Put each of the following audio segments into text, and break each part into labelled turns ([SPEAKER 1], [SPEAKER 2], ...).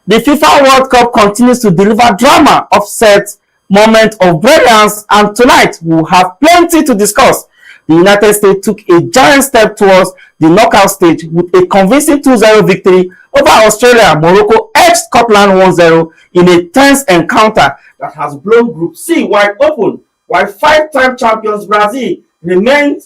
[SPEAKER 1] The FIFA World Cup continues to deliver drama, upset, moment of brilliance, and tonight we'll have plenty to discuss. The United States took a giant step towards the knockout stage with a convincing 2-0 victory over Australia. Morocco edged Scotland 1-0 in a tense encounter that has blown Group C wide open, while five-time champions Brazil reminded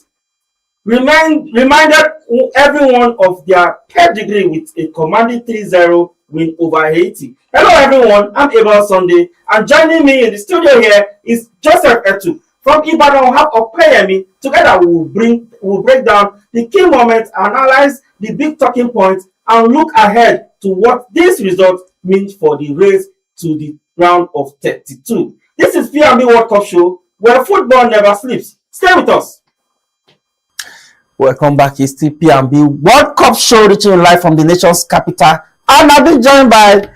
[SPEAKER 1] everyone of their pedigree with a commanding 3-0 win over Haiti. Hello everyone, I'm Abel Sunday, and joining me in the studio here is Joseph Etu. From Ibadan, we have Opeyemi. Together we will break down the key moments, analyze the big talking points, and look ahead to what this result means for the race to the round of 32. This is P&B World Cup show where football never sleeps. Stay with us. Welcome back. It's the P&B World Cup show reaching live from the nation's capital. And I've been joined by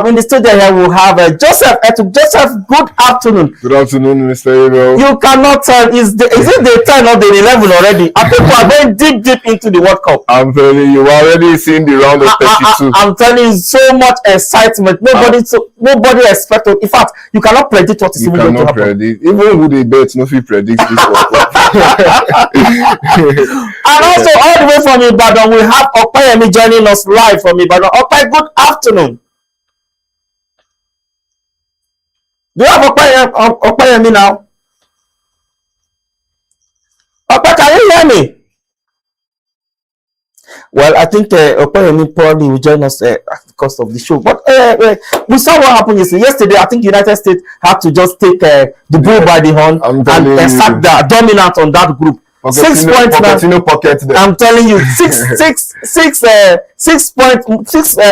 [SPEAKER 1] in the studio here we'll have Joseph Etu. Joseph, good afternoon.
[SPEAKER 2] Good afternoon, Mr. Abel.
[SPEAKER 1] You cannot tell, is it the 10 or the 11 already? I think we are going deep into the World Cup.
[SPEAKER 2] I'm telling you, we're already seeing the round of 32.
[SPEAKER 1] I'm telling you, so much excitement. Nobody expected. In fact, you cannot predict what is even going to happen.
[SPEAKER 2] Predict. Even with the bets, nobody predicts this World Cup.
[SPEAKER 1] And also, all the way from Ibadan, we have Opeyemi joining us live from Ibadan. Opey, good afternoon. Do you have Opeyemi now? Opey, can you hear me? Well, I think Opeyemi probably will join us at the cost of the show. But we saw what happened yesterday. Yesterday, I think United States had to just take the bull by the horn and sack the dominant on that group. 6 points now. I'm telling you, six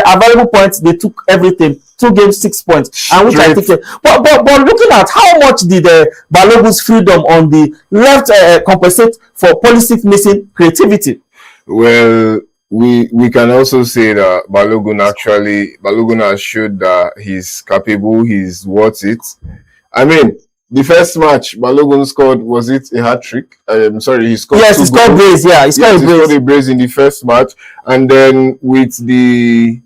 [SPEAKER 1] available points. They took everything. 2 games, 6 points, and which I think. But looking at how much did Balogun's freedom on the left compensate for policy missing creativity?
[SPEAKER 2] Well, we can also say that Balogun has showed that he's capable, he's worth it. I mean, the first match, Balogun scored, was it a hat-trick? I'm sorry, he scored.
[SPEAKER 1] Yes, he scored brace. Yeah, he scored
[SPEAKER 2] a brace in the first match, and then with the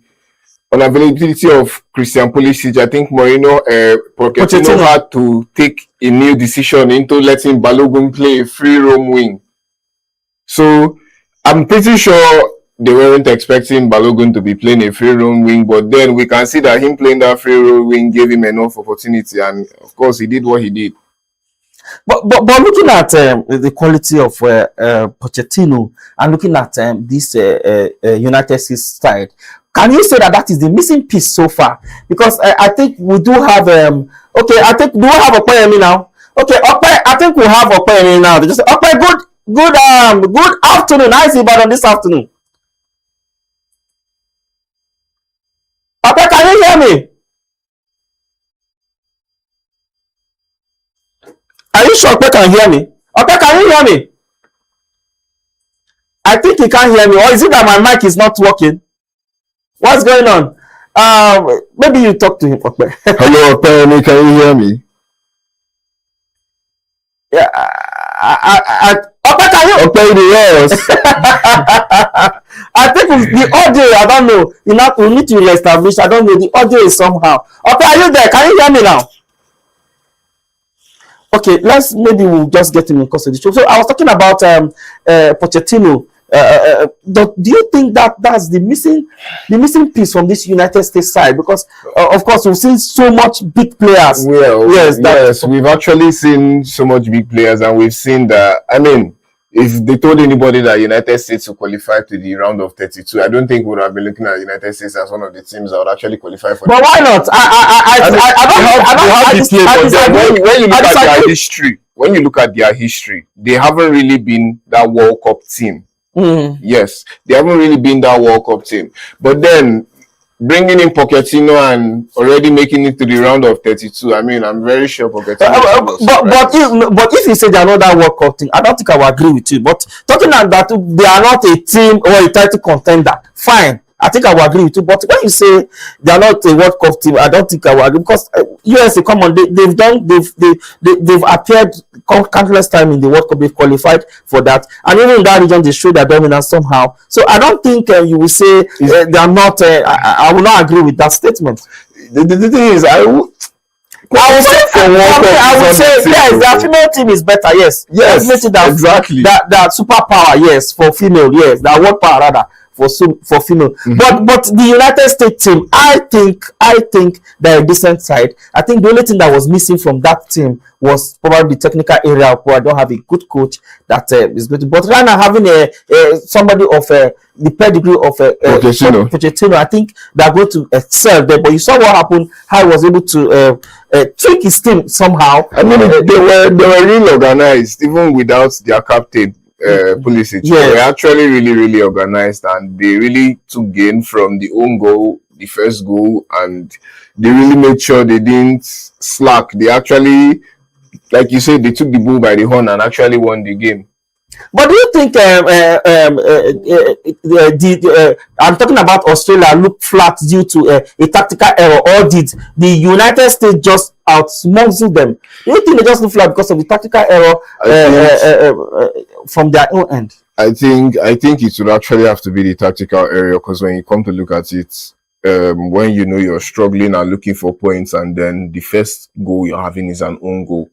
[SPEAKER 2] unavailability of Christian Pulisic, I think Pochettino had to take a new decision into letting Balogun play a free roam wing. So I'm pretty sure they weren't expecting Balogun to be playing a free roam wing, but then we can see that him playing that free roam wing gave him enough opportunity, and of course he did what he did.
[SPEAKER 1] But looking at the quality of Pochettino and looking at this United States side, can you say that is the missing piece so far? Because I think we do have I think do we have Opeyemi now? Okay, I think we have Opeyemi now. They just say, good afternoon. Nice Ibadan this afternoon. Opey, can you hear me? Are you sure Opey can hear me? Opey, can you hear me? I think he can't hear me. Or is it that my mic is not working? What's going on? Maybe you talk to him, Opey.
[SPEAKER 2] Hello, Opey, can you hear me?
[SPEAKER 1] Yeah, Opey, can you?
[SPEAKER 2] Opey, yes.
[SPEAKER 1] I think the audio, I don't know. We need to reestablish. I don't know. The audio is somehow. Opey, are you there? Can you hear me now? Okay, maybe we'll just get him in course of the show. So I was talking about Pochettino. Do you think that's the missing piece from this United States side? Because of course we've seen so much big players.
[SPEAKER 2] Well, yes, we've actually seen so much big players, and we've seen that. I mean, if they told anybody that United States will qualify to the round of 32, I don't think we would have been looking at United States as one of the teams that would actually qualify for.
[SPEAKER 1] But why not?
[SPEAKER 2] When you look at their history, they haven't really been that World Cup team. Yes, they haven't really been that World Cup team. But then bringing in Pochettino and already making it to the round of 32, I mean, I'm very sure Pochettino.
[SPEAKER 1] But if you say they're not that World Cup team, I don't think I will agree with you. But talking about that, they are not a team or a title contender. Fine,
[SPEAKER 3] I think I will agree with you. But when you say they are not a World Cup team, I don't think I will agree, because USA, come on, they've appeared countless time in the World Cup. They've qualified for that, and even in that region, they show their dominance somehow. So I don't think you will say they are not. I will not agree with that statement.
[SPEAKER 2] The thing is, I would say
[SPEAKER 3] yes, the female team is better. Yes,
[SPEAKER 2] exactly.
[SPEAKER 3] That superpower, yes, for female, yes, that world power rather for female. But the United States team, I think they're a decent side. I think the only thing that was missing from that team was probably the technical area, where I don't have a good coach that is good. But right now, having somebody of the pedigree of Pochettino, I think they're going to excel there. But you saw what happened, how he was able to trick his team somehow.
[SPEAKER 2] I mean, they were really organized, even without their captain. Pulisic.
[SPEAKER 3] Yes.
[SPEAKER 2] They were actually really organized, and they really took gain from the own goal, the first goal, and they really made sure they didn't slack. They actually, like you said, they took the bull by the horn and actually won the game.
[SPEAKER 3] But do you think I'm talking about Australia look flat due to a tactical error, or did the United States just outsmuscle them? Do you think they just look flat because of the tactical error from their own end?
[SPEAKER 2] I think it would actually have to be the tactical error, because when you come to look at it, when you know you're struggling and looking for points, and then the first goal you're having is an own goal,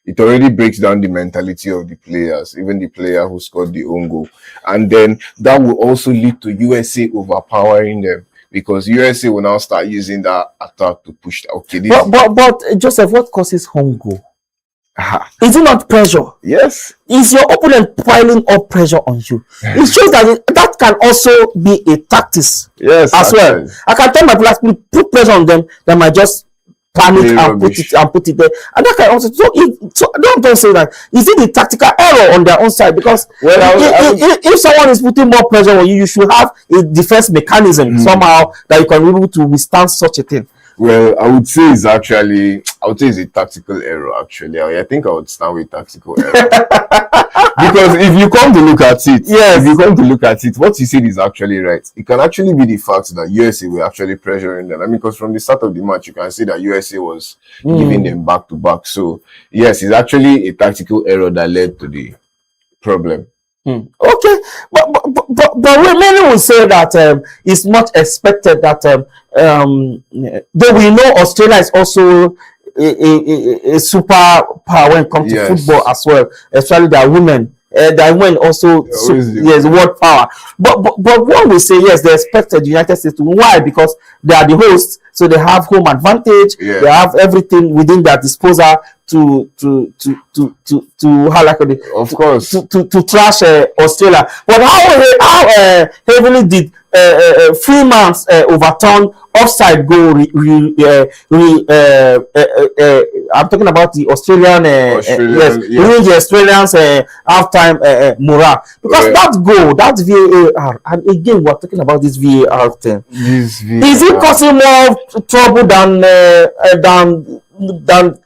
[SPEAKER 2] it already breaks down the mentality of the players, even the player who scored the own goal. And then that will also lead to USA overpowering them, because USA will now start using that attack to push. Okay,
[SPEAKER 3] but Joseph, what causes home goal? Is it not pressure?
[SPEAKER 2] Yes.
[SPEAKER 3] Is your opponent piling up pressure on you? It shows that that can also be a tactics.
[SPEAKER 2] Yes,
[SPEAKER 3] as well. I can tell my players, put pressure on them, they might just panic and put it there, and that can also. So don't say that. Is it the tactical error on their own side? Because if someone is putting more pressure on you, you should have a defense mechanism somehow that you can be able to withstand such a thing.
[SPEAKER 2] Well, I would say it's a tactical error. Actually, I think I would start with tactical error. Because if you come to look at it, what you said is actually right. It can actually be the fact that USA were actually pressuring them. I mean, because from the start of the match, you can see that USA was giving them back to back. So yes, it's actually a tactical error that led to the problem.
[SPEAKER 3] Okay, but many will say that it's not expected that though we know Australia is also a super power when it comes to football as well, especially their women. Their women also world power. But one will say yes, they expected the United States to win. Why? Because they are the hosts, so they have home advantage.
[SPEAKER 2] Yeah.
[SPEAKER 3] They have everything within their disposal to trash Australia. But how heavily did Freeman's overturn offside goal? I'm talking about the Australian, the Australians halftime morale, because that goal, that VAR, and again we're talking about this VAR thing. Is it causing more trouble than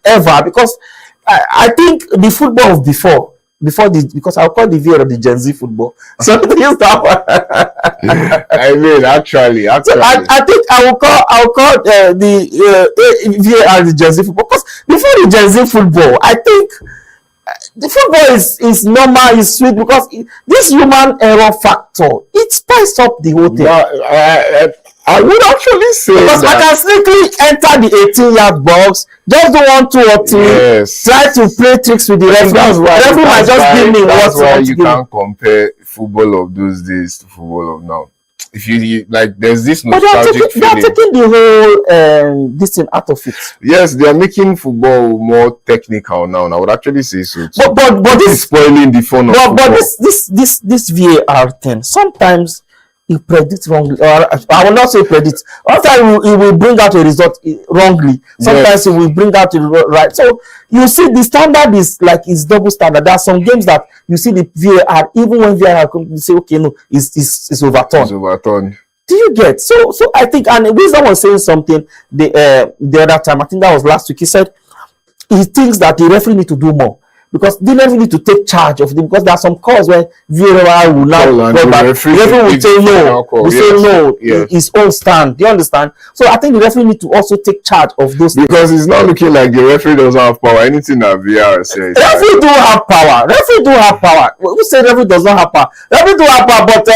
[SPEAKER 3] ever? Because I think the football of before because I'll call the VAR of the Gen Z football. So this that one.
[SPEAKER 2] I mean, actually,
[SPEAKER 3] so I think I'll call the VAR the Gen Z football, because before the Gen Z football, I think the football is normal, is sweet, because this human error factor, it spices up the whole thing.
[SPEAKER 2] I would actually say
[SPEAKER 3] because
[SPEAKER 2] that
[SPEAKER 3] I can sneakily enter the 18-yard box, just do 1, 2, or 3, try to play tricks with the referee. The referee might just give me what
[SPEAKER 2] you can't compare football of those days to football of now. If you like, there's this nostalgic feeling.
[SPEAKER 3] They're taking the whole this thing out of it.
[SPEAKER 2] Yes, they are making football more technical now, and I would actually say so too.
[SPEAKER 3] But this
[SPEAKER 2] is spoiling the fun of football.
[SPEAKER 3] But this VAR thing, sometimes he predicts wrongly, or I will not say predict. Sometimes he will bring out a result wrongly. Sometimes he will bring out the right. So you see, the standard is like it's double standard. There are some games that you see the VAR, even when VAR comes, you say, okay, no, it's overturned.
[SPEAKER 2] It's overturned.
[SPEAKER 3] Do you get? So I think, and Wisdom was saying something the other time. I think that was last week. He said he thinks that the referee need to do more, because they never need to take charge of them, because there are some calls where VAR will now go back. The referee will say no. We say no. His own stand. Do you understand? So I think the referee need to also take charge of those,
[SPEAKER 2] because it's not looking like the referee doesn't have power. Anything that VAR says.
[SPEAKER 3] Referee do have power. Referee do have power. Who say referee does not have power? Referee do have power, but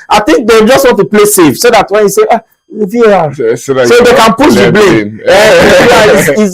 [SPEAKER 3] I think they just want to play safe, so that when you say VAR, so they can push the blame.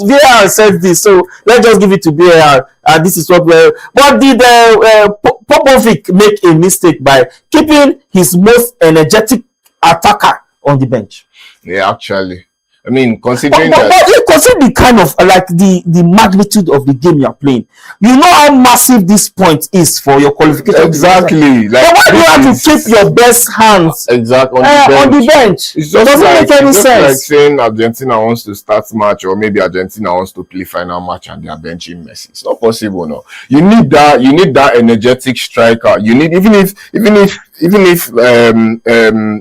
[SPEAKER 3] VAR said this, so let's just give it to VAR. This is what we're. But did Popovic make a mistake by keeping his most energetic attacker on the bench?
[SPEAKER 2] Yeah, actually. I mean, considering
[SPEAKER 3] but consider the kind of like the magnitude of the game you are playing. You know how massive this point is for your qualification.
[SPEAKER 2] Exactly.
[SPEAKER 3] Like, so why do you have to keep your best hands
[SPEAKER 2] on
[SPEAKER 3] the bench?
[SPEAKER 2] It
[SPEAKER 3] doesn't make any sense.
[SPEAKER 2] Like saying Argentina wants to start match, or maybe Argentina wants to play final match and they are benching Messi. It's not possible, no. You need that energetic striker. You need even if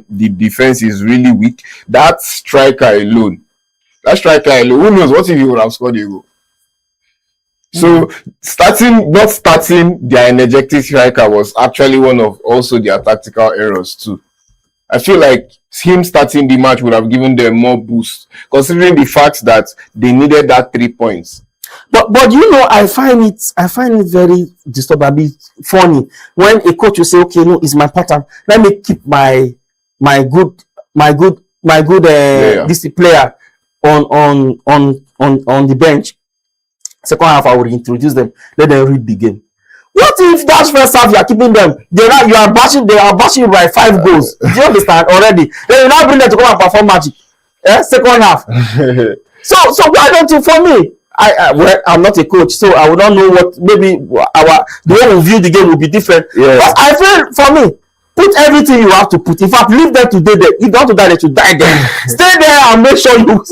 [SPEAKER 2] the defense is really weak, that striker alone, who knows what if he would have scored a goal? So not starting their energetic striker was actually one of also their tactical errors too. I feel like him starting the match would have given them more boost, considering the fact that they needed that 3 points.
[SPEAKER 3] But you know, I find it very disturbingly funny when a coach will say, okay, no, it's my pattern. Let me keep my good this player on the bench. Second half, I will introduce them. Let them read the game. What if that first half you are keeping them? They are bashing by 5 goals. Do you understand already? Then you now bring them to come and perform magic. Second half. So why don't you? For me, I'm not a coach, so I would not know what. Maybe the way we view the game will be different. Yeah. But I feel, for me, put everything you have to put. In fact, leave them today. If you want to die, they should die there. Stay there and make sure you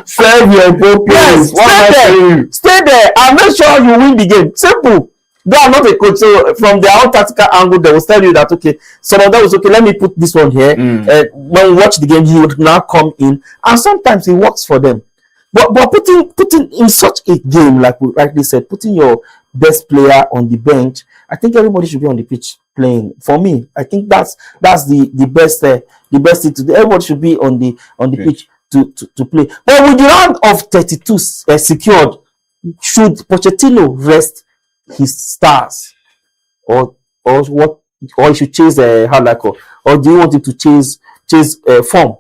[SPEAKER 2] serve your purpose.
[SPEAKER 3] Yes, stay there and make sure you win the game. Simple. They are not a coach, so from their own tactical angle, they will tell you that, okay, some of them was okay, let me put this one here. When we watch the game, he would now come in, and sometimes it works for them. But putting in such a game, like we rightly said, putting your best player on the bench, I think everybody should be on the pitch playing. For me, I think that's the best thing to do. Everybody should be on the pitch to play. But with the round of 32 secured, should Pochettino rest his stars, or what, or he should chase or do you want him to chase form?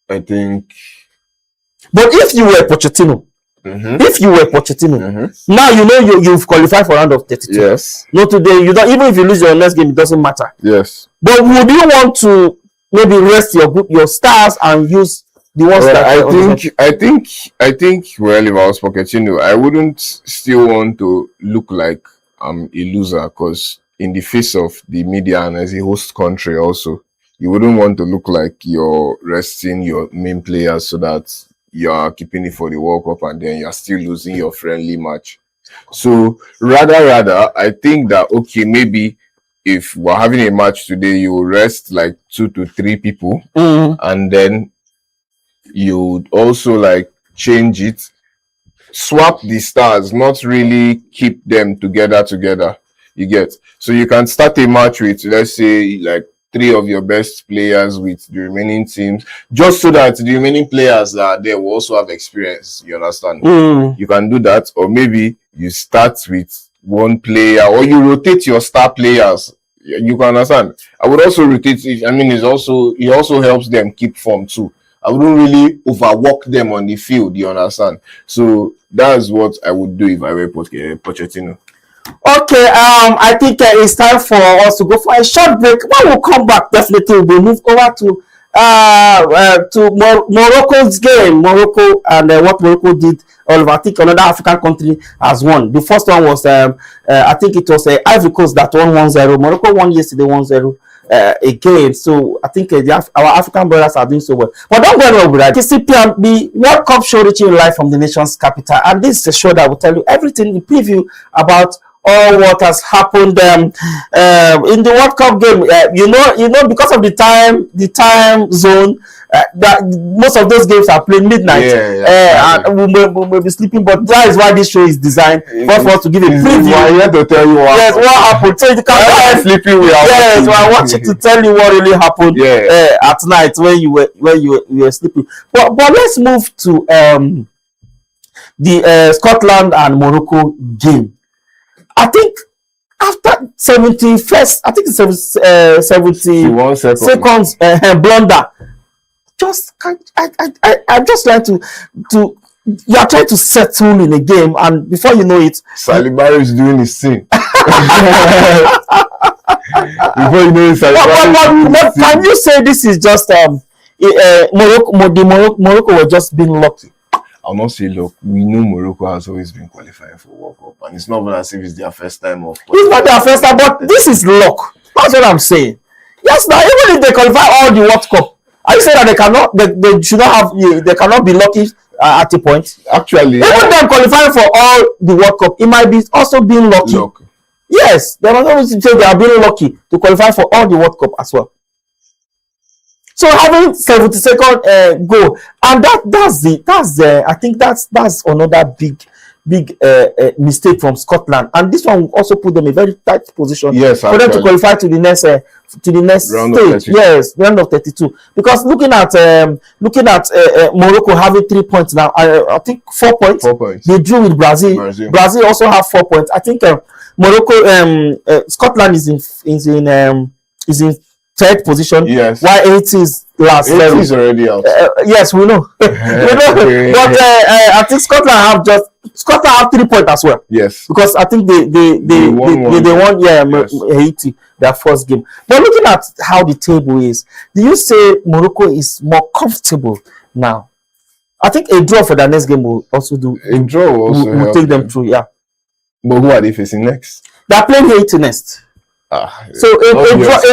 [SPEAKER 2] I think.
[SPEAKER 3] But if you were Pochettino, now you know you've qualified for round of 32.
[SPEAKER 2] Yes.
[SPEAKER 3] Not today. You don't, even if you lose your next game, it doesn't matter.
[SPEAKER 2] Yes.
[SPEAKER 3] But would you want to maybe rest your stars and use the ones that
[SPEAKER 2] I think well, if I was Pochettino, I wouldn't still want to look like I'm a loser, because in the face of the media and as a host country also, you wouldn't want to look like you're resting your main players so that you're keeping it for the World Cup and then you're still losing your friendly match. So rather, I think that, okay, maybe if we're having a match today, you will rest like 2 to 3 people, and then you would also like change it, swap the stars, not really keep them together. You get? So you can start a match with, let's say, like 3 of your best players with the remaining teams, just so that the remaining players that are there will also have experience. You understand? You can do that, or maybe you start with 1 player, or you rotate your star players. You can understand? I would also rotate. I mean, it also helps them keep form too. I wouldn't really overwork them on the field. You understand? So that's what I would do if I were Pochettino.
[SPEAKER 3] Okay, I think it's time for us to go for a short break. When we come back, definitely we'll move over to Morocco's game. Morocco and what Morocco did all over. I think another African country has won. The first one was, I think it was Ivory Coast that won 1-0. Morocco won yesterday 1-0 again. So I think our African brothers are doing so well. But don't go anywhere with that. KCPMB World Cup show reaching live from the nation's capital. And this is a show that will tell you everything in preview about all what has happened in the World Cup game. Because of the time zone, that most of those games are played midnight. And we may be sleeping, but that is why this show is designed for us to give a preview.
[SPEAKER 2] I'm here to tell you what
[SPEAKER 3] happened. So you can
[SPEAKER 2] sleeping.
[SPEAKER 3] Yes, I want you to tell you what really happened at night when you were sleeping. But let's move to the Scotland and Morocco game. I think after 71st, I think 71 seconds blunder. I just like to you are trying to settle in a game, and before you know it,
[SPEAKER 2] Saliba is doing his thing. Before you know it,
[SPEAKER 3] but can you say this is just Morocco were just being lucky?
[SPEAKER 2] I'll not say look. We know Morocco has always been qualifying for World Cup, and it's not even as if it's their first time of.
[SPEAKER 3] It's not their first time, but this is luck. That's what I'm saying. Yes, now even if they qualify all the World Cup, are you saying that they should not have, they cannot be lucky at a point?
[SPEAKER 2] Actually,
[SPEAKER 3] even them qualifying for all the World Cup, it might be also being lucky. Yes, they must always say they are being lucky to qualify for all the World Cup as well. So having 72nd goal, and that's I think that's another big mistake from Scotland, and this one will also put them in a very tight position for them to qualify to the next
[SPEAKER 2] round
[SPEAKER 3] stage. Yes, round of 32. Because looking at Morocco having 3 points now, I think 4 points.
[SPEAKER 2] 4 points.
[SPEAKER 3] They drew with Brazil. Brazil also have 4 points. I think Scotland is in third position.
[SPEAKER 2] Yes.
[SPEAKER 3] While Haiti is last.
[SPEAKER 2] Haiti is already out.
[SPEAKER 3] Yes, we know. But I think Scotland have 3 points as well.
[SPEAKER 2] Yes.
[SPEAKER 3] Because I think they won Haiti their first game. But looking at how the table is, do you say Morocco is more comfortable now? I think a draw for their next game will also do.
[SPEAKER 2] A draw will
[SPEAKER 3] take them through. Yeah.
[SPEAKER 2] But who are they facing next?
[SPEAKER 3] They are playing Haiti next. So a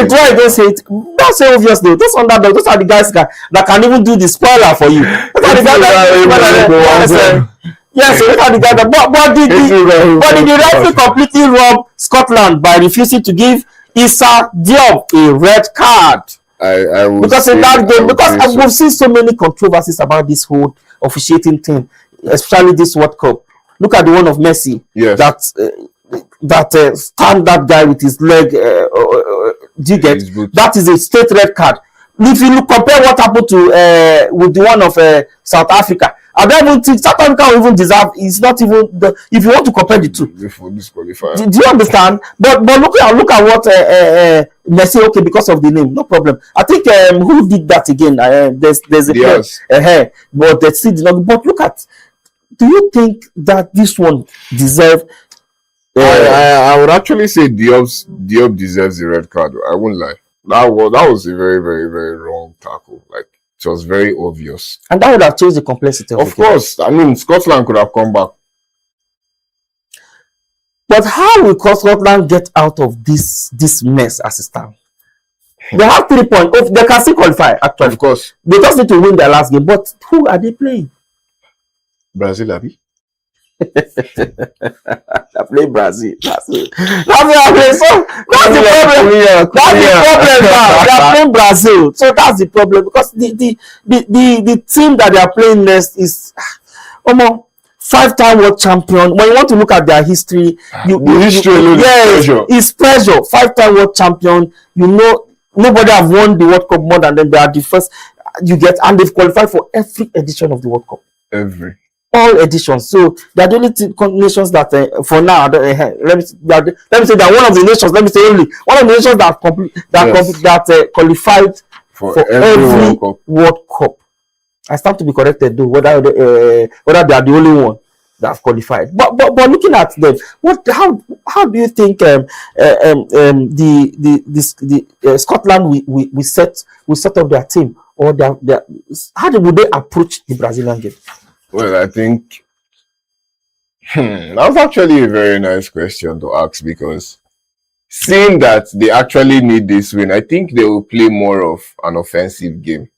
[SPEAKER 3] draw against Haiti, that's so obvious though. Those underdogs, those are the guys that can even do the spoiler for you. Those are the guys that yes, so those are the guys that but did the referee completely rob Scotland by refusing to give Issa Diop a red card?
[SPEAKER 2] I would
[SPEAKER 3] because in that game, because we've seen so many controversies about this whole officiating thing, especially this World Cup. Look at the one of Messi.
[SPEAKER 2] Yes.
[SPEAKER 3] That stand that guy with his leg. Do you get? That is a straight red card. If you compare what happened to with the one of South Africa, I don't even think South Africa will even deserve. It's not even the. If you want to compare the two,
[SPEAKER 2] do
[SPEAKER 3] you understand? But look at what Messi. Okay, because of the name, no problem. I think who did that again? There's a player, but they still did not. But look at. Do you think that this one deserves?
[SPEAKER 2] I would actually say Diop deserves the red card. I won't lie. That was a very, very, very wrong tackle. Like, it was very obvious.
[SPEAKER 3] And that would have changed the complexity
[SPEAKER 2] of course. I mean, Scotland could have come back.
[SPEAKER 3] But how will Scotland get out of this mess as it stands? They have 3 points. They can still qualify, actually.
[SPEAKER 2] Of course.
[SPEAKER 3] They just need to win their last game. But who are they playing?
[SPEAKER 2] Brazil, Abi.
[SPEAKER 3] I play Brazil. That's it. That's the problem. That's the problem now. They are playing Brazil. So that's the problem. Because the team that they are playing next is almost 5-time world champion. When you want to look at their history, it's pressure. 5-time world champion. You know, nobody have won the World Cup more than them. They are the first. And they've qualified for every edition of the World Cup. All editions. So they are the only nations that for now let me say that one of the nations, let me say only one of the nations that qualified for every World Cup. I stand to be corrected though, whether they are the only one that have qualified. But looking at them, how do you think the Scotland we set up their team, or how would they approach the Brazilian game?
[SPEAKER 2] Well, I think that's actually a very nice question to ask, because seeing that they actually need this win, I think they will play more of an offensive game.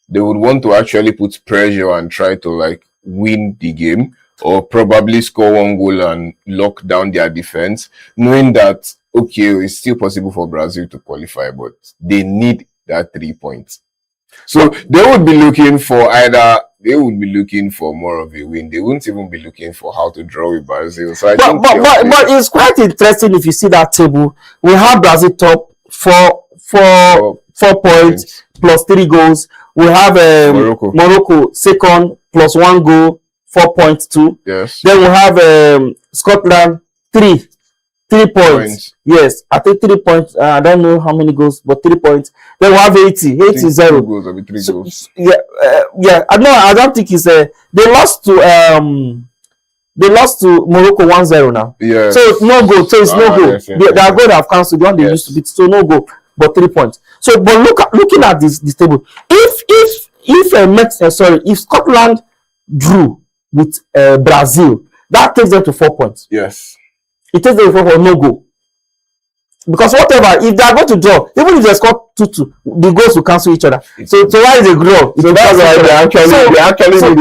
[SPEAKER 2] They would want to actually put pressure and try to win the game, or probably score 1 goal and lock down their defense, knowing that, okay, it's still possible for Brazil to qualify, but they need that 3 points. So they would be looking for more of a win. They wouldn't even be looking for how to draw with Brazil. So
[SPEAKER 3] but it's quite interesting if you see that table. We have Brazil top 4 points plus 3 goals. We have Morocco second plus 1 goal, 4 points too.
[SPEAKER 2] Yes.
[SPEAKER 3] Then we have Scotland 3 points. Yes, I think 3 points. I don't know how many goals, but 3 points. Then we have Haiti 0.
[SPEAKER 2] 2 goals or 3 goals.
[SPEAKER 3] Yeah. I don't think it's they lost to Morocco 1-0 now.
[SPEAKER 2] Yes.
[SPEAKER 3] So no goal. So it's no goal.
[SPEAKER 2] Yes.
[SPEAKER 3] Their goal have cancelled the one they used to beat. So no goal, but 3 points. So, but looking at this table, if Scotland drew with Brazil, that takes them to 4 points.
[SPEAKER 2] Yes.
[SPEAKER 3] It takes them for no goal. Because whatever, if they are going to draw, even if they score 2-2, the goals will cancel each other. So why is it draw?
[SPEAKER 2] So that's why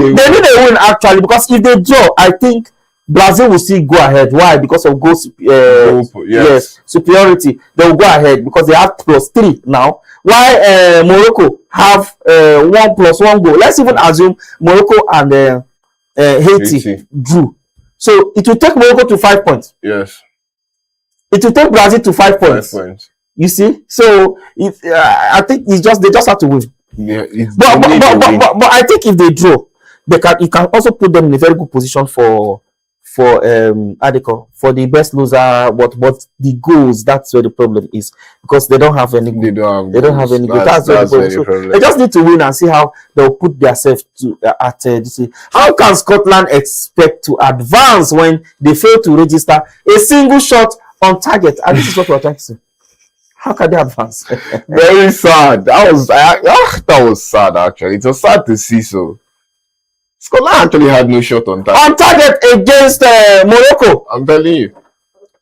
[SPEAKER 3] they need a win actually, because if they draw, I think Brazil will still go ahead. Why? Because of goals, yes, superiority. They will go ahead because they have +3 now. Why Morocco have 1 + 1 goal? Let's even assume Morocco and Haiti drew. So it will take Morocco to 5 points.
[SPEAKER 2] Yes.
[SPEAKER 3] It will take Brazil to 5 points.
[SPEAKER 2] 5 points.
[SPEAKER 3] You see, so I think they just have to win.
[SPEAKER 2] Yeah,
[SPEAKER 3] but I think if they draw, it can also put them in a very good position for the best loser. But the goals, that's where the problem is, because they don't have any.
[SPEAKER 2] They don't
[SPEAKER 3] have any goals. That's where the problem. So they just need to win and see how they'll put themselves to at this. How can Scotland expect to advance when they fail to register a single shot on target? And this is what we're trying to say. How can they advance?
[SPEAKER 2] Very sad. That was sad actually. It was sad to see. So Scotland actually had no shot on target.
[SPEAKER 3] On target against Morocco.
[SPEAKER 2] I'm telling you.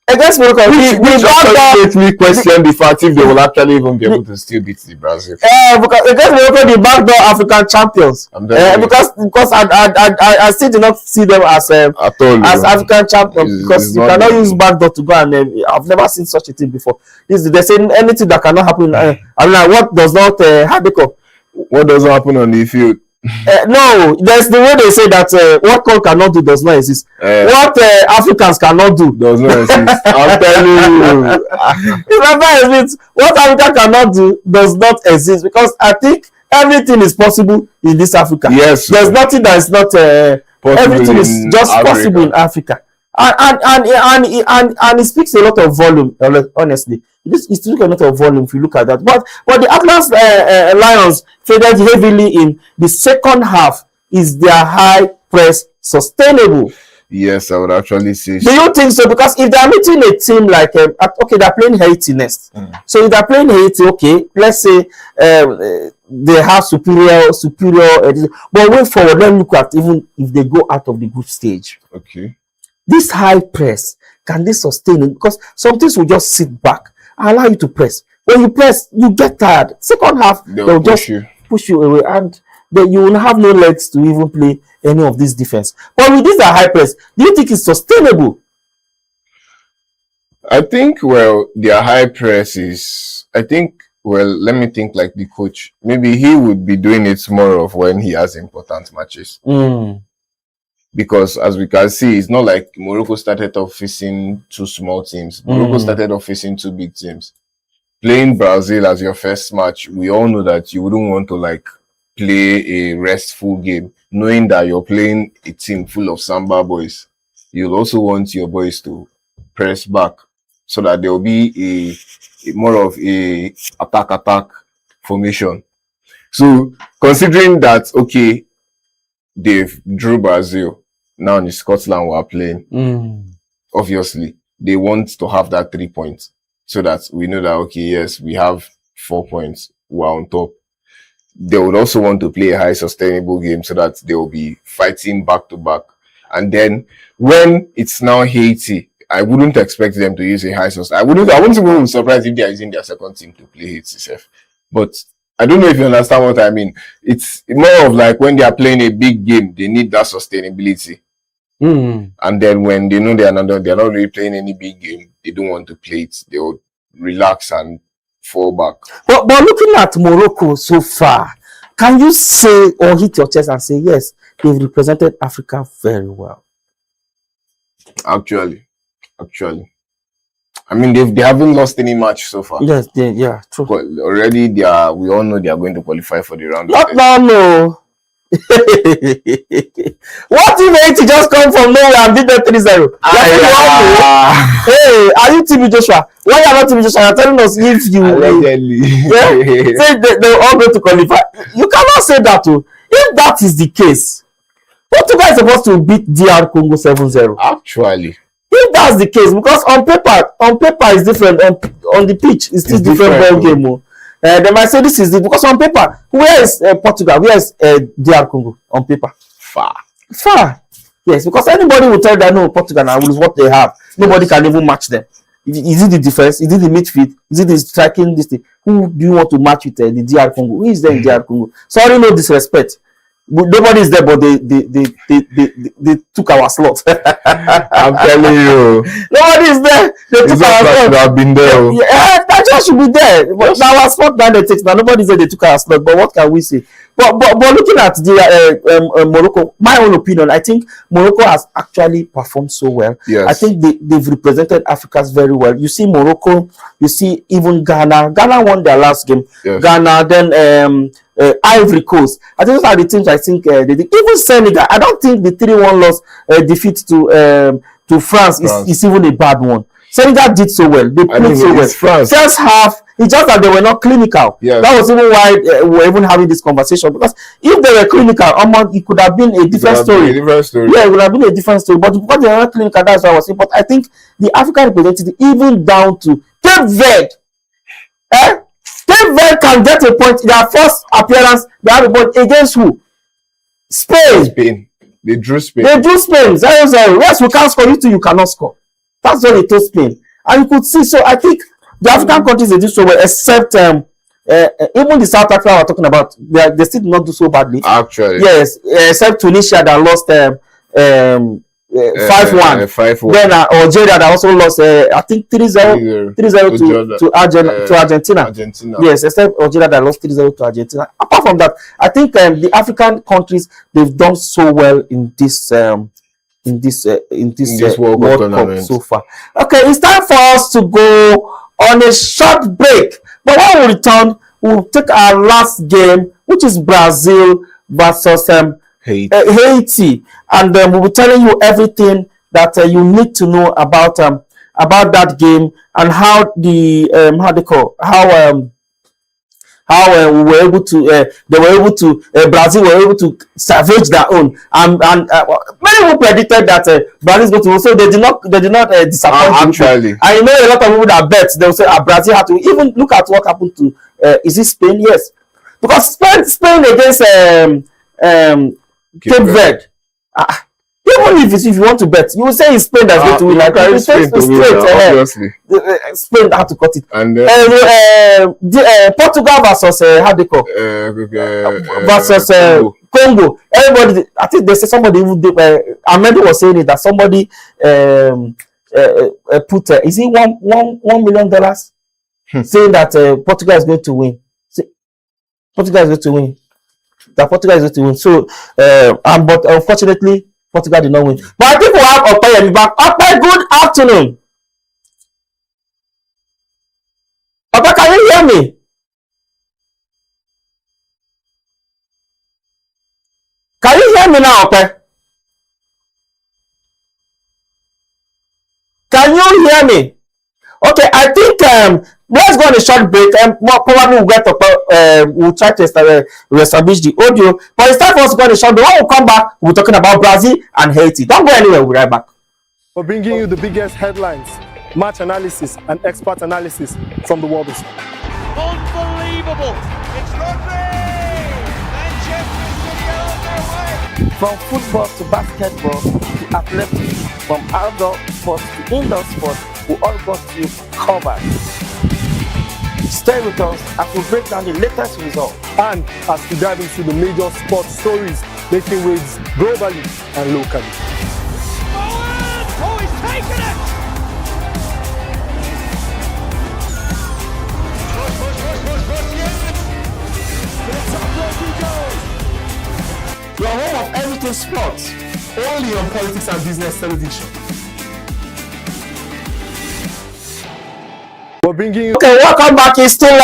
[SPEAKER 3] Against Morocco,
[SPEAKER 2] which makes me question the fact if they will actually even be able to still beat the Brazil.
[SPEAKER 3] Because against Morocco, the backdoor African champions. Because I still do not see them as African champions, because you cannot use backdoor to go and I've never seen such a thing before. They say anything that cannot happen. What does not
[SPEAKER 2] what doesn't happen on the field?
[SPEAKER 3] No, there's the way they say that what God cannot do does not exist. What Africans cannot do
[SPEAKER 2] does not exist. I'm telling you.
[SPEAKER 3] What Africa cannot do does not exist, because I think everything is possible in this Africa.
[SPEAKER 2] Yes,
[SPEAKER 3] there's nothing that is not everything is just possible in Africa. And it speaks a lot of volume, honestly. It speaks a lot of volume if you look at that. But the Atlas Lions faded heavily in the second half. Is their high press sustainable?
[SPEAKER 2] Yes, I would actually say.
[SPEAKER 3] Do you think so? Because if they are meeting a team like they're playing Haiti next. So if they're playing Haiti, okay, let's say they have superior. But wait forward, let's look at even if they go out of the group stage.
[SPEAKER 2] Okay.
[SPEAKER 3] This high press, can they sustain it? Because some things will just sit back and allow you to press. When you press, you get tired. Second half, they'll just push you away, and then you will have no legs to even play any of this defense. But with this high press, do you think it's sustainable?
[SPEAKER 2] I think, their high press is, let me think like the coach. Maybe he would be doing it more of when he has important matches. Because as we can see, it's not like Morocco started off facing 2 small teams. Morocco started off facing 2 big teams. Playing Brazil as your first match, we all know that you wouldn't want to play a restful game, knowing that you're playing a team full of Samba boys. You'll also want your boys to press back so that there will be a more of a attack formation. So considering that, okay, they've drew Brazil. Now in Scotland we are playing. Obviously, they want to have that 3 points so that we know that, okay, yes, we have 4 points. We're on top. They would also want to play a high sustainable game so that they will be fighting back to back. And then when it's now Haiti, I wouldn't expect them to use a high sustainable. I wouldn't even be surprised if they are using their second team to play Haiti. But I don't know if you understand what I mean. It's more of like when they are playing a big game, they need that sustainability. And then when they know they're not really playing any big game, they don't want to play it. They'll relax and fall back.
[SPEAKER 3] But looking at Morocco so far, can you say or hit your chest and say yes, they've represented Africa very well?
[SPEAKER 2] Actually, I mean they haven't lost any match so far.
[SPEAKER 3] Yes, true.
[SPEAKER 2] But already we all know they are going to qualify for the round.
[SPEAKER 3] No. What if Haiti just come from nowhere and beat them 3-0? Hey, are you TB Joshua? Why are not TB Joshua? You're telling us if you say they all going to qualify. You cannot say that too. If that is the case, Portugal is supposed to beat DR Congo 7-0.
[SPEAKER 2] Actually,
[SPEAKER 3] if that's the case, because on paper is different, on the pitch it's still different ball game. They might say this is it because on paper, where is Portugal? Where is DR Congo on paper?
[SPEAKER 2] Far.
[SPEAKER 3] Yes, because anybody will tell that no, Portugal now is what they have. Nobody can even match them. Is it the defense? Is it the midfield? Is it the striking? This thing? Who do you want to match with the DR Congo? Who is there in DR Congo? Sorry, no disrespect. Nobody is there, but they took our slot.
[SPEAKER 2] I'm telling you,
[SPEAKER 3] nobody is there. They took our slot.
[SPEAKER 2] Should have been there.
[SPEAKER 3] Yeah, that just should be there. But now our spot now they take. Now nobody's there. They took our slot. But what can we say? But looking at the Morocco, my own opinion, I think Morocco has actually performed so well.
[SPEAKER 2] Yes.
[SPEAKER 3] I think they've represented Africa's very well. You see Morocco, you see even Ghana. Ghana won their last game.
[SPEAKER 2] Yes.
[SPEAKER 3] Ghana, then Ivory Coast. I think those are the teams I think they did. Even Senegal. I don't think the 3-1 loss defeat to France is even a bad one. Senegal did so well. They played so well.
[SPEAKER 2] France.
[SPEAKER 3] First half, it's just that they were not clinical.
[SPEAKER 2] Yes.
[SPEAKER 3] That was even why we're even having this conversation. Because if they were clinical, it could have been a different story. Yeah, it would have been a different story. But because they were not clinical, that's why I was saying. But I think the African representative, even down to Cape Verde, Cape Verde can get a point in their first appearance. They have a point against who? Spain.
[SPEAKER 2] They drew Spain.
[SPEAKER 3] 0-0. Yes, we can't score. You cannot score. That's what they told Spain. And you could see, so I think the African countries, they do so well, except even the South Africa we're talking about, they still did not do so badly.
[SPEAKER 2] Actually.
[SPEAKER 3] Yes, except Tunisia that lost 5-1.
[SPEAKER 2] 5-1.
[SPEAKER 3] Then Algeria that also lost, I think 3-0 to Argentina. Yes, except Algeria that lost 3-0 to Argentina. Apart from that, I think the African countries, they've done so well in this World Cup so far. Okay, it's time for us to go on a short break. But when we return, we'll take our last game, which is Brazil versus Haiti, and we'll be telling you everything that you need to know about that game and how the we were able to Brazil were able to salvage their own, and many people predicted that Brazil is going to win, so they did not disappoint.
[SPEAKER 2] Actually,
[SPEAKER 3] I know a lot of people that bet they will say Brazil had to. Even look at what happened to is it Spain? Yes, because Spain against Cape Verde. Even if you want to bet, you will say it's Spain that's going to win. Like Spain
[SPEAKER 2] obviously.
[SPEAKER 3] Spain had to cut it.
[SPEAKER 2] And
[SPEAKER 3] Portugal versus how they call versus Congo. Everybody, I think they say somebody even Ahmed was saying it that somebody put is it $1 million saying that Portugal is going to win. Portugal is going to win. That Portugal is going to win. So but unfortunately Portugal did not win. But I think we'll have Ope back. Ope, good afternoon. Ope, can you hear me? Can you hear me now, Ope? Can you hear me? Okay, I think let's go on a short break and probably we'll get we'll try to establish the audio. But it's time for us to go on a short break. When we come back, we're talking about Brazil and Haiti. Don't go anywhere, we'll be right back.
[SPEAKER 4] We're bringing you the biggest headlines, match analysis, and expert analysis from the world of sport.
[SPEAKER 5] Unbelievable! It's Rodri! Manchester City on their way!
[SPEAKER 3] From football to basketball to athletics, from outdoor sports to indoor sports, we all got you covered. Stay with us as we break down the latest results
[SPEAKER 4] And as we dive into the major sports stories making waves globally and locally.
[SPEAKER 5] taken it!
[SPEAKER 4] Your home of everything sports, only on Politics and Business Television. We're bringing you.
[SPEAKER 3] Okay, welcome back. It's still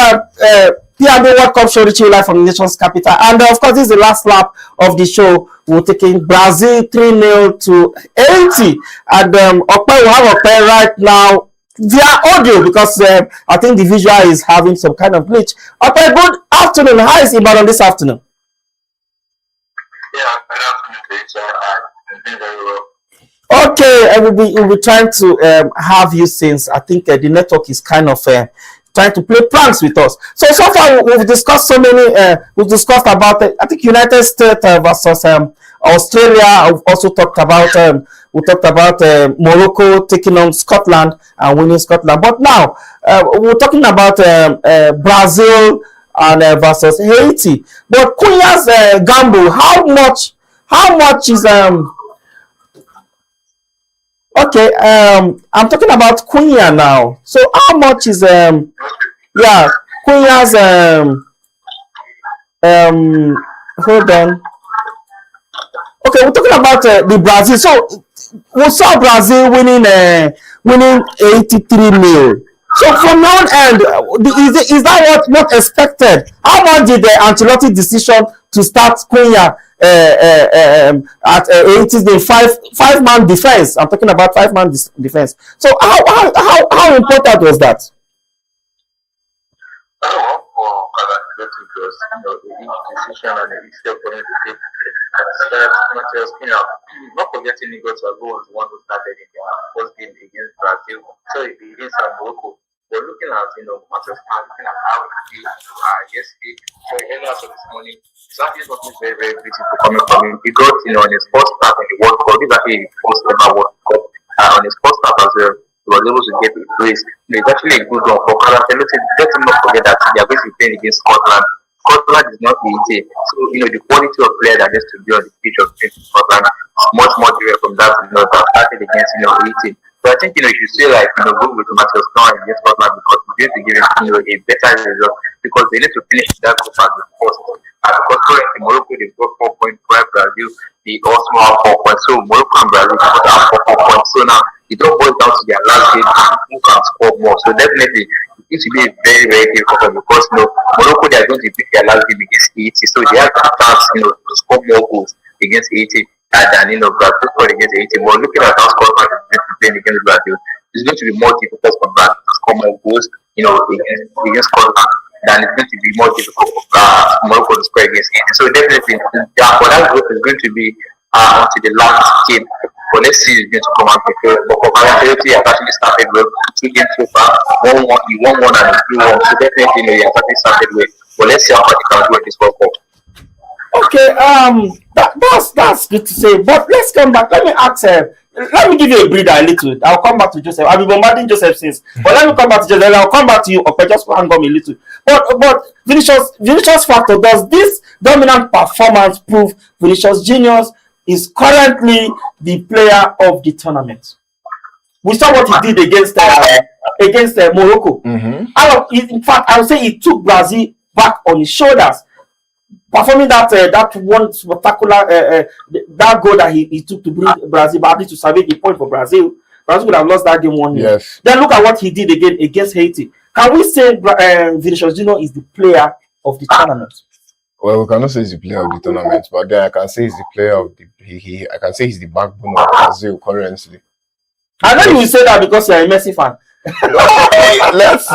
[SPEAKER 3] PRB World Cup show reaching live from the nation's capital. And of course, this is the last lap of the show. We're taking Brazil 3-0 to Haiti. And Okpe, we have Okpe right now via audio because I think the visual is having some kind of glitch. Okpe, good afternoon. How is Ibadan this afternoon?
[SPEAKER 6] Yeah, good afternoon, sir. I'm doing very well.
[SPEAKER 3] Okay, we'll be trying to have you since I think the network is kind of trying to play pranks with us. So far we've discussed so many. We've discussed about I think United States versus Australia. We've also talked about Morocco taking on Scotland and winning Scotland. But now we're talking about Brazil and versus Haiti. But Cunha's gamble, how much is okay, I'm talking about Cunha now. So how much is Cunha's hold on. Okay, we're talking about the Brazil. So we saw Brazil winning 83-0. So from one end, is that what expected? How much did the Ancelotti decision to start Cunha at 80 five-man defense? I'm talking about five-man defense. So how important was that?
[SPEAKER 6] For Ancelotti because the decision and the issue for him to take not forgetting he got to go was the one who started in the first game against Brazil. So against Morocco. We're looking at Manchester, looking at how he yesterday, earlier this morning. Something is very, very beautiful coming from him. He got on his first start in the World Cup. This is actually his first ever World Cup. On his first start as well, he was able to get a brace. It's actually a good one for Ancelotti. Let him not forget that they are going to be playing against Scotland. Scotland is not easy. So the quality of player that needs to be on the pitch of Scotland is much more different from that that started against Haiti. So I think you should say go with Matthias Cunha against Scotland because it's going to give him a better result because they need to finish that group as the first. And because currently Morocco they've got 4 points, while Brazil they also have 4 points. So Morocco and Brazil both have 4 points. So now it all boils down to their last game who can score more. So definitely it needs to be very, very difficult because Morocco they are going to beat their last game against Haiti. So they have a chance to score more goals against Haiti. Than Brazil scored against Haiti. But looking at how Scotland is going to play against Brazil, it's going to be more difficult for Brazil to score more goals, against Scotland than it's going to be more difficult for Morocco to score against Haiti. So definitely, for that group is going to be until the last game. But let's see who's going to come and prepare. But for Haiti, has actually started well. 2 games so far, 1-1, he won 1 and he drew 1. So definitely, he has actually started well. But let's see how much he can do at this World Cup.
[SPEAKER 3] Okay, that's good to say. But let's come back. Let me ask. Let me give you a breather a little. I'll come back to Joseph. I've been bombarding Joseph since. But let me come back to Joseph. I'll come back to you. Okay, just hang on a little. But Vinicius factor. Does this dominant performance prove Vinicius Junior is currently the player of the tournament? We saw what he did against Morocco. Mm-hmm. In fact, I would say he took Brazil back on his shoulders. Performing that one spectacular that goal that he took to bring Brazil back to salvage the point for Brazil. Brazil would have lost that game 1-0.
[SPEAKER 2] Yes.
[SPEAKER 3] Then look at what he did again against Haiti. Can we say Vinicius Junior is the player of the tournament?
[SPEAKER 2] Well, we cannot say he's the player of the tournament, but then I can say he's the player of the I can say he's the backbone of Brazil currently.
[SPEAKER 3] I know you will say that because you're a Messi fan.
[SPEAKER 2] let's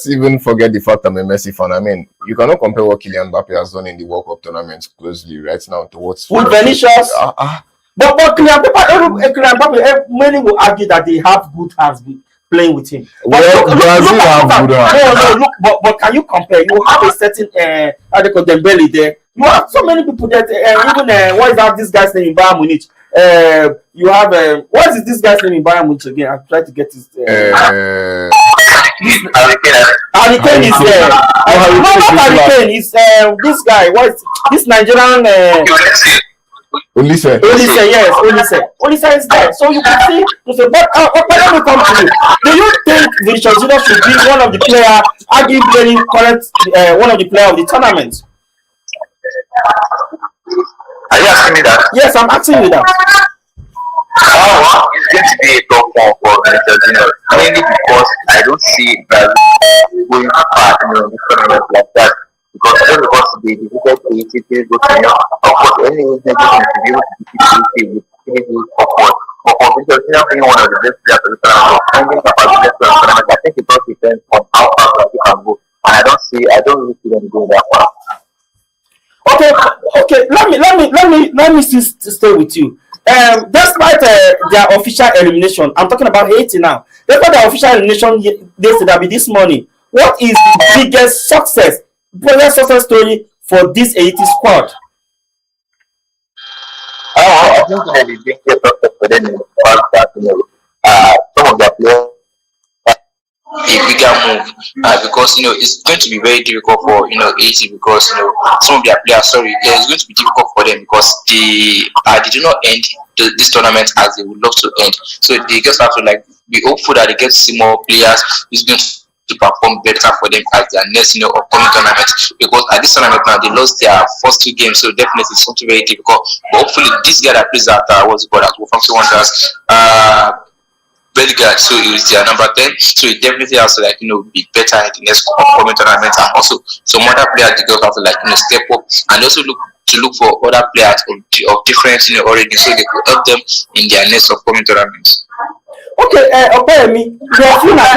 [SPEAKER 2] even forget the fact I'm a Messi fan. I mean, you cannot compare what Kylian Mbappe has done in the World Cup tournament closely right now to what's
[SPEAKER 3] with Vinicius. But Kylian Mbappe, many will argue that they have good hands playing with him.
[SPEAKER 2] Well, Brazil have good hands.
[SPEAKER 3] No, but can you compare? You have a certain Dembele there. You have so many people that even what is that this guy's name in Bayern Munich? You have what is this guy's name in Bayern Munich again? I'm trying to get his Harry Kane is there. No, not Harry Kane. It's this guy. What is this Nigerian?
[SPEAKER 2] Olise.
[SPEAKER 1] Olise, yes, Olise. Olise is there. So you can see, but let me come to you. Do you think Vinicius Junior should be one of the player, arguably correct, one of the player of the tournament?
[SPEAKER 6] Are you asking me that?
[SPEAKER 1] Yes, I'm asking you that.
[SPEAKER 6] Oh, it's going to be a tough one for Vinicius Junior, mainly because I don't see Brazil going far, this tournament like that. Because just because they defeated Haiti, they go to of course, any nation to be able to defeat Haiti with of course. But for Vinicius Junior being one of the best players of the tournament, finding capacity to the tournament, I think it all depends on how far Brazil can go. And I don't really see them going that far.
[SPEAKER 1] Okay. Let me stay with you. Despite their official elimination, I'm talking about Haiti now. Despite their official elimination yesterday, this morning, what is the biggest success story for this Haiti squad?
[SPEAKER 6] I think that the biggest success for them is the fact that some of their players a bigger move because it's going to be very difficult for Haiti because some of their players it's going to be difficult for them because they did not end this tournament as they would love to end, so they just have to be hopeful that they get to see more players who's going to perform better for them as their next upcoming tournament, because at this tournament now they lost their first 2 games, so definitely it's something very difficult. But hopefully this guy that plays at what's it called at Wolverhampton Wanderers, Belgrade, so he was their number 10, so he definitely has to be better in the next upcoming tournament, and also some other players they just have to step up and also look for other players of different origin, so they could help them in their next upcoming tournaments.
[SPEAKER 1] Okay, let's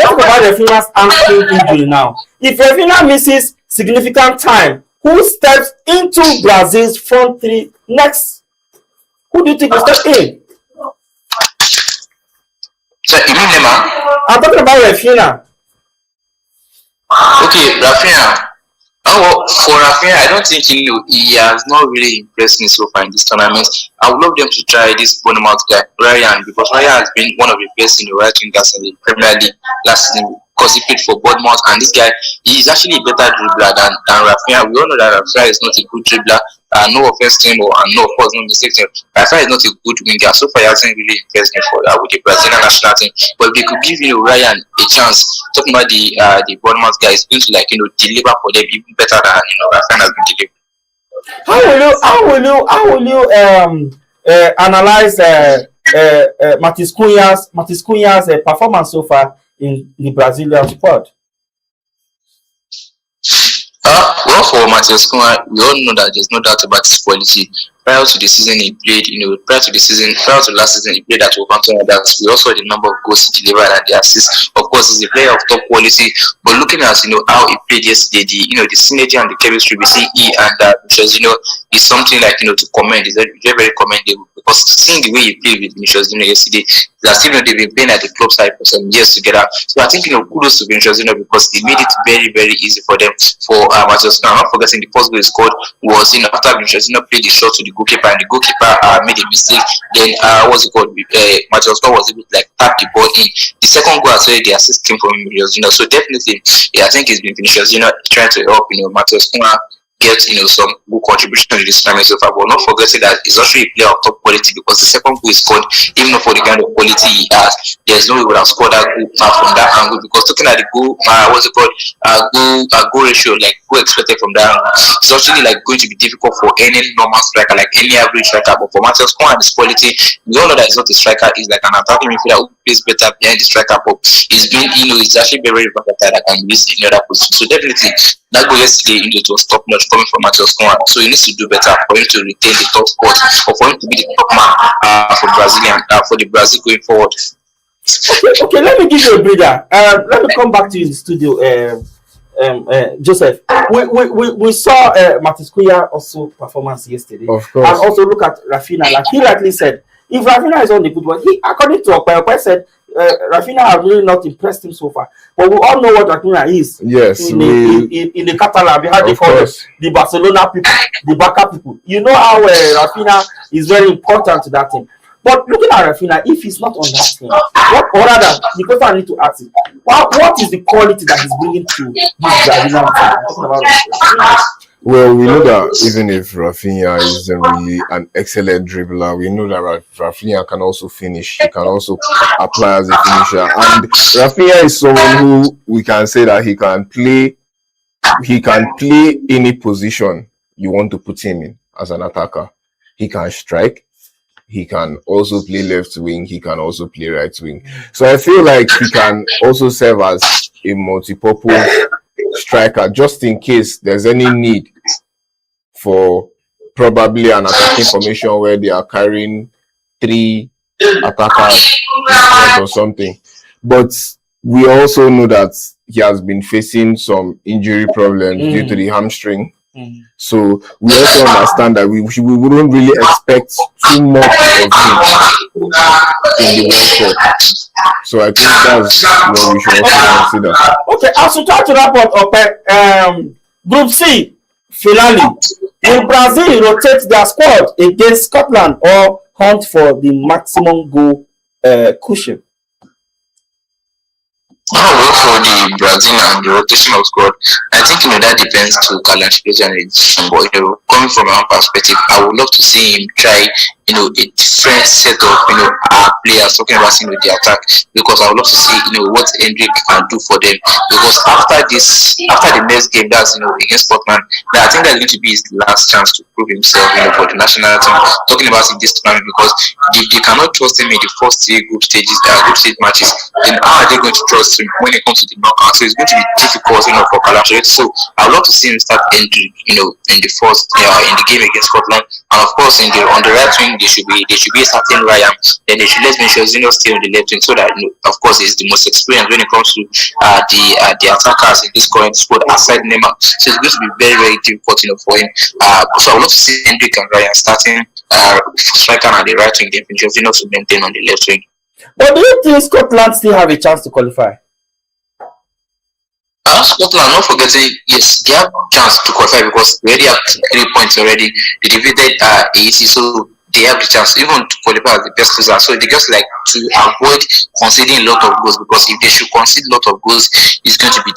[SPEAKER 1] talk about Refina's hamstring injury now. If Refina misses significant time, who steps into Brazil's front 3 next? Who do you think will step in?
[SPEAKER 6] So you mean Neymar?
[SPEAKER 1] I'm talking about Refina.
[SPEAKER 6] Okay, Rafinha. For Rafinha, I don't think he has not really impressed me so far in this tournament. I would love them to try this Bournemouth guy, Ryan, because Ryan has been one of the best right wingers in the Premier League last season because he played for Bournemouth, and this guy is actually a better dribbler than Rafinha. We all know that Rafinha is not a good dribbler. No offense to him, and no, of course, no mistake to him. Rafinha is not a good winger. So far, he hasn't really impressed me for with the Brazilian national team. But if they could give Ryan a chance, talking about the Bournemouth guy, is going to deliver for them even better than Rafinha has been delivering.
[SPEAKER 1] How will you analyze Matheus Cunha's performance so far in the Brazilian squad?
[SPEAKER 6] Well, for Matheus Cunha, we all know that there's no doubt about his quality. Prior to the season, he played, prior to last season, he played at Wolverhampton Wanderers. We also had the number of goals he delivered and the assists. Of course, he's a player of top quality. But looking at, how he played yesterday, the synergy and the chemistry between he and Vinicius, is something to commend. It's very, very commendable, because seeing the way he played with Vinicius, yesterday, they've been playing at the club side for some years together. So I think, kudos to Vinicius, because he made it very, very easy for them. For Matheus Cunha, not forgetting the first goal he scored was, after Vinicius, played the shot to the goalkeeper, and the goalkeeper made a mistake. Then Matheus Cunha was able to tap the ball in. The second goal as well, the assist came from Vinicius. So definitely, I think it's been Vinicius, trying to help Matheus Cunha get some good contribution to this tournament so far. But not forgetting that he's also a player of top quality, because the second goal he scored, even for the kind of quality he has, there's no way he would have scored that goal from that angle. Because looking at the goal, goal ratio, goal expected from that angle, it's actually going to be difficult for any normal striker, any average striker. But for Matheus Cunha and his quality, we all know that he's not a striker, he's an attacking midfielder who plays better behind the striker. But he's actually very, very versatile that can use in other positions. So definitely, that goal yesterday, it was top notch coming from Matheus Cunha. So he needs to do better for him to retain the top spot, or for him to be the top man for the Brazil going forward.
[SPEAKER 1] Okay, let me give you a breather. Let me come back to you in the studio, Joseph. We saw Matheus Cunha also performance yesterday,
[SPEAKER 2] of course,
[SPEAKER 1] and also look at Rafinha. Like he rightly said, if Rafinha is on the good one, according to Okwai said, Rafinha has really not impressed him so far. But we all know what Rafinha is.
[SPEAKER 2] Yes,
[SPEAKER 1] in the Catalan, we had the Barcelona people, the Barca people. You know how Rafinha is very important to that team. But looking at Rafinha, if he's not on that team, the question I need to ask is, what is the quality that he's bringing to this Brazilian team?
[SPEAKER 2] Well, we know that even if Rafinha isn't really an excellent dribbler, we know that Rafinha can also finish. He can also apply as a finisher. And Rafinha is someone who we can say that he can play any position you want to put him in as an attacker. He can strike. He can also play left wing. He can also play right wing. So I feel like he can also serve as a multi-purpose striker, just in case there's any need for probably an attacking formation where they are carrying 3 attackers in front or something. But we also know that he has been facing some injury problems due to the hamstring. So we also understand that we wouldn't really expect too much of him in the World Cup. So I think that's what we should also consider.
[SPEAKER 1] Okay, as we try to wrap up, Group C, finale. Will Brazil rotate their squad against Scotland or hunt for the maximum goal cushion?
[SPEAKER 6] For the Brazil and the rotation of squad, I think that depends to Carlo Ancelotti and his decision. But coming from my perspective, I would love to see him try a different set of players talking about the attack, because I would love to see what Hendrick can do for them. Because after the next game, that's against Scotland, I think that's going to be his last chance to prove himself for the national team. Talking about this tournament, because if they cannot trust him in the first 3 group stage matches, then how are they going to trust him when it comes to the knockout? So it's going to be difficult for Carlo Ancelotti. So I would love to see him start Hendrick in the first in the game against Scotland, and of course on the right wing they should be starting Ryan. Then they should let Menchezino stay on the left wing, so that of course he's the most experienced when it comes to the attackers in this current squad aside Neymar. So it's going to be very, very difficult for him. So I would love to see Hendrick and Ryan starting striker on the right wing, then Menchezino to maintain on the left wing.
[SPEAKER 1] But do you think Scotland still have a chance to qualify?
[SPEAKER 6] Scotland, not forgetting, yes, they have a chance to qualify because they already have 3 points already. They defeated Haiti, so they have the chance even to qualify as the best loser. So they just like to avoid conceding a lot of goals, because if they should concede a lot of goals, it's going to be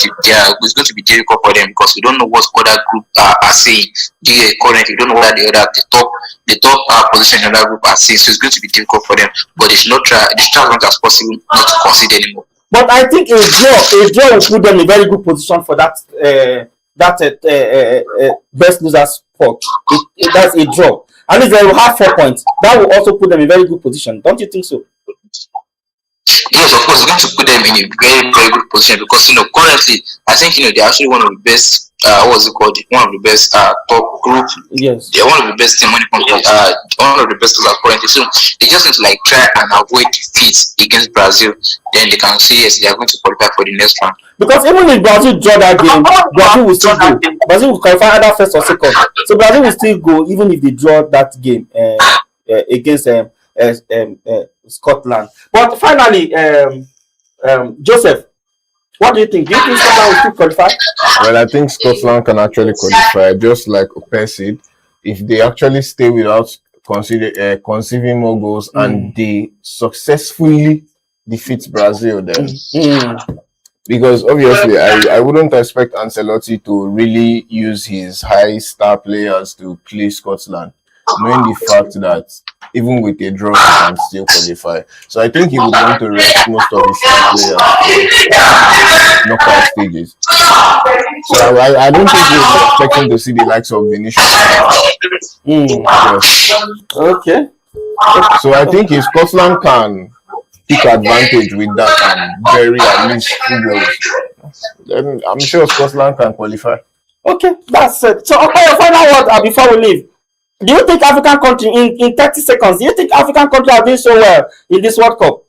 [SPEAKER 6] difficult for them, because we don't know what other group are saying. Currently, we don't know what the top position in other group are saying. So it's going to be difficult for them. But they should not try. They should try as much as possible not to concede anymore.
[SPEAKER 1] But I think a draw will put them in a very good position for that best loser spot. That's a draw. At least they will have 4 points. That will also put them in a very good position. Don't you think so?
[SPEAKER 6] Yes, of course, it's going to put them in a very, very good position, because currently I think they're actually one of the best. What's it called? One of the best top group.
[SPEAKER 1] Yes.
[SPEAKER 6] They're one of the best team when it comes to one of the best players currently. So they just need to try and avoid defeats against Brazil. Then they can say yes, they are going to qualify for the next round.
[SPEAKER 1] Because even if Brazil draw that game, Brazil will still go. Brazil will qualify either first or second. So Brazil will still go even if they draw that game against Scotland. But finally, Joseph, what do you think? Do you think Scotland will still qualify?
[SPEAKER 2] Well, I think Scotland can actually qualify, just like Ope said, if they actually stay without conceiving more goals and they successfully defeat Brazil, then because obviously I wouldn't expect Ancelotti to really use his high star players to play Scotland, knowing the fact that even with a draw he can still qualify. So I think he would want to rest most of his star players for knockout stages. So I don't think we're expecting to see the likes of Vinicius. Yes.
[SPEAKER 1] Okay.
[SPEAKER 2] So I think if Scotland can take advantage with that and bury at least 2 goals, then I'm sure Scotland can qualify.
[SPEAKER 1] Okay, that's it. So, okay, your final word before we leave. Do you think African country in 30 seconds? Do you think African countries are doing so well in this World Cup?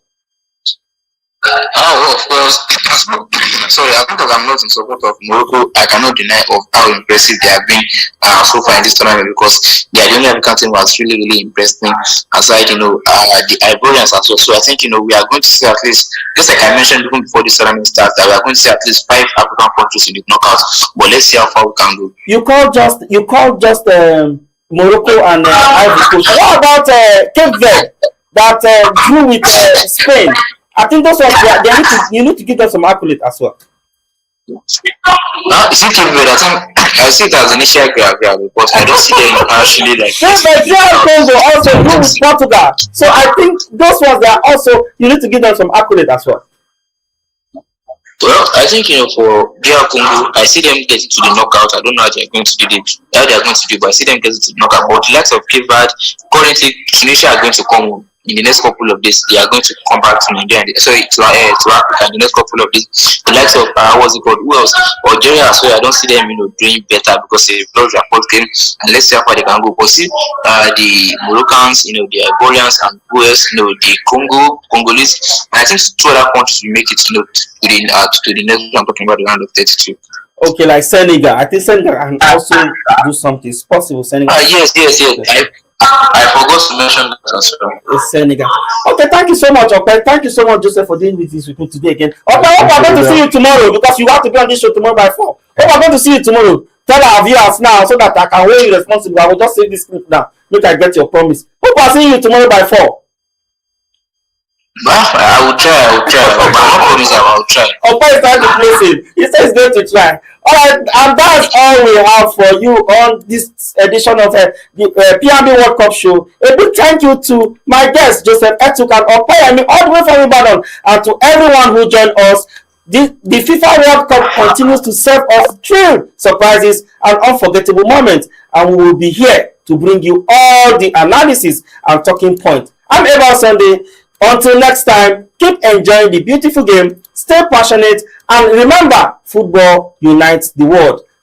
[SPEAKER 6] Of course. Sorry, I think I'm not in support of Morocco. I cannot deny of how impressive they have been so far in this tournament, because they are the only African team who has really, really impressed me. Aside, the Ivorians as well. So I think we are going to see at least, just like I mentioned even before this tournament starts, that we are going to see at least 5 African countries in the knockouts. But let's see how far we can go. You called just
[SPEAKER 1] Morocco and Ivory Coast. What about Cape Verde that drew with Spain? I think those ones, you need to give them some accolade as well.
[SPEAKER 6] Now, is it true that I see it as initial grab because I don't see them actually like.
[SPEAKER 3] Yes, Nigeria and Congo also do with Portugal. So I think those ones they are also, you need to give them some accolade as well.
[SPEAKER 6] Well, I think for DR Congo, I see them get to the knockout. I don't know how they are going to do it, how they are going to do, but I see them get to the knockout. But the likes of Cape Verde, currently Tunisia are going to come in the next couple of days. They are going to come back to Nigeria. Sorry, to Africa in the next couple of days. The likes of what's it called? Who else? Algeria as well. I don't see them doing better because they lost their first game, and let's see how far they can go. But see, the Moroccans, the Ivorians, and who else? The Congolese. And I think two other countries will make it to the next one. I'm talking about the round of 32.
[SPEAKER 3] Okay, like Senegal. I think Senegal can also do something. It's possible. Senegal.
[SPEAKER 6] Yes. I forgot to mention that as well.
[SPEAKER 3] It's Senegal. Okay, thank you so much, okay. Thank you so much, Joseph, for doing this with me today again. Okay, I hope I'm going to see you tomorrow because you have to be on this show tomorrow by 4. Hope I'm going to see you tomorrow. Tell our viewers now so that I can hold you responsible. I will just save this clip now. Make I get your promise. Hope I'll see you tomorrow by 4.
[SPEAKER 6] I will try. But I'm not promising I will try.
[SPEAKER 3] Okay, it's time to place it. He says he's going to try. Alright, and that's all we have for you on this edition of the PNB World Cup show. A big thank you to my guest, Joseph Etuk and Opeyemi, all the way from Ibadan, and to everyone who joined us. The FIFA World Cup continues to serve us thrill, surprises, and unforgettable moments, and we will be here to bring you all the analysis and talking points. I'm Abel Sunday. Until next time, keep enjoying the beautiful game, stay passionate, and remember, football unites the world.